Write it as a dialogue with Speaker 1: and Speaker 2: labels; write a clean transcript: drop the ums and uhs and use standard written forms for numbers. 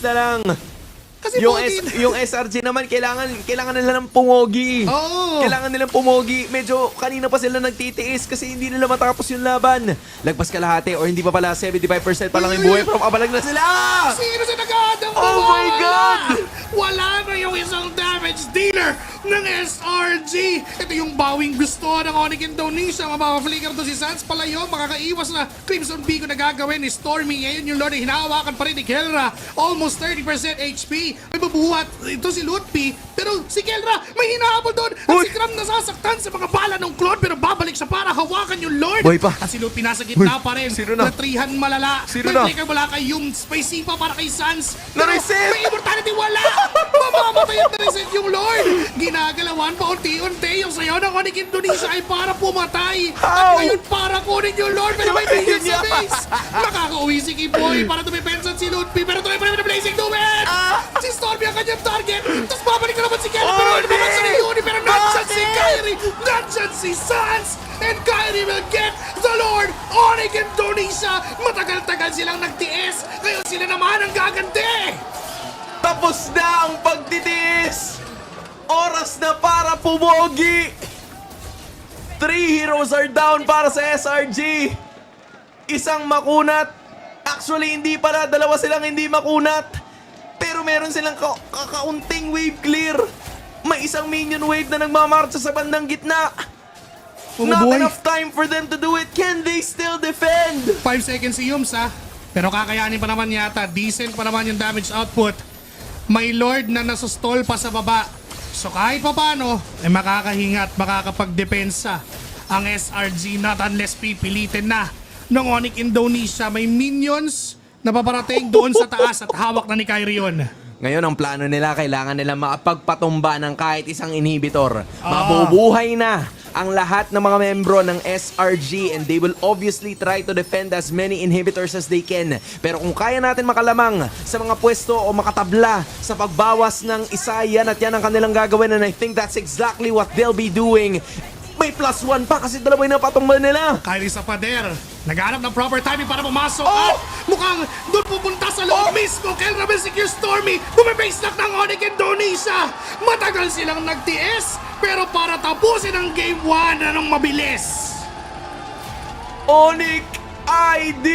Speaker 1: na lang.
Speaker 2: Kasi
Speaker 1: Yung SRG naman, kailangan nila ng pumogi.
Speaker 2: Oo.
Speaker 1: Kailangan nilang pumogi. Medyo kanina pa sila nagtitiis kasi hindi nila matapos yung laban. Lagpas kalahati or hindi pa pala 75% pa lang yung buhay pero kabalag na sila.
Speaker 2: Sino sa nag-aadang
Speaker 1: Oh my God!
Speaker 2: Wala na yung isang damage dealer ng SRG. Ito yung bawing gusto ng Onyx Indonesia. Mapapaflicker to si Sans palayo. Makakaiwas na Crimson Beacon na gagawin ni Stormy. Ngayon yung Lord ay hinahawakan pa rin ni Kelra. Almost 30% HP. May babuhat ito si Lutpi. Pero si Kelra may hinahabol doon. At si Cram nasasaktan sa mga bala ng Claude. Pero babalik siya para hawakan yung Lord.
Speaker 1: Boy pa.
Speaker 2: At si Lutpi nasa gitna pa rin.
Speaker 1: Sino na?
Speaker 2: Natrihan malala.
Speaker 1: Sino
Speaker 2: may
Speaker 1: na?
Speaker 2: flicker wala kay Yung. Spicy pa para kay Sans. Pero
Speaker 1: Na-reset!
Speaker 2: may immortality wala. Mamamatay at na-reset yung Lord. Ginagalawan pa unti-unti. Yung sayo ng Onyx Indonesia ay para pumatay.
Speaker 1: How?
Speaker 2: At ngayon para kunin yung Lord. Pero may
Speaker 1: Ayun
Speaker 2: minions sa
Speaker 1: niya.
Speaker 2: base. Makakauwi si Kiboy para dumipensa si Lutpi. Pero tuloy pa rin na Blazing Doom. Si Stormy ang kanyang target. Tapos babalik na naman si Kelly. Pero
Speaker 1: Oh,
Speaker 2: hindi naman sa Yuni. Pero nandyan si
Speaker 1: Bakit?
Speaker 2: Kyrie. Nandyan si Sans. And Kyrie will get the Lord. Onyx Indonesia. Matagal-tagal silang nagtiis. Ngayon sila naman ang gaganti.
Speaker 1: Tapos na ang pagtitiis. Oras na para pumogi. 3 heroes are down para sa SRG. Isang makunat. Actually, hindi pala. Dalawa silang hindi makunat. Pero meron silang kakaunting wave clear. May isang minion wave na nagmamarcha sa bandang gitna. Not
Speaker 2: Bumubuhay.
Speaker 1: enough time for them to do it. Can they still defend?
Speaker 2: 5 seconds si Yums ha. Pero kakayanin pa naman yata. Decent pa naman yung damage output. May Lord na nasustol pa sa baba. So kahit pa paano, ay makakahinga at makakapagdepensa ang SRG not unless pipilitin na ng Onyx Indonesia. May minions na paparating doon sa taas at hawak na ni Kyrie yun.
Speaker 1: Ngayon, ang plano nila, kailangan nila makapagpatumba ng kahit isang inhibitor. Mabubuhay na ang lahat ng mga membro ng SRG and they will obviously try to defend as many inhibitors as they can. Pero kung kaya natin makalamang sa mga pwesto o makatabla sa pagbawas ng isa, yan at yan ang kanilang gagawin and I think that's exactly what they'll be doing. May +1 pa kasi dalawa yung napatumba nila.
Speaker 2: Kyrie sa pader. Naghanap ng proper timing para pumasok. At mukhang doon pupunta sa loob mismo. Kelra will secure Stormy. Bumibase lock ng Onyx Indonesia. Matagal silang nagtiis. Pero para tapusin ang Game 1 na nang mabilis.
Speaker 1: Onyx ID!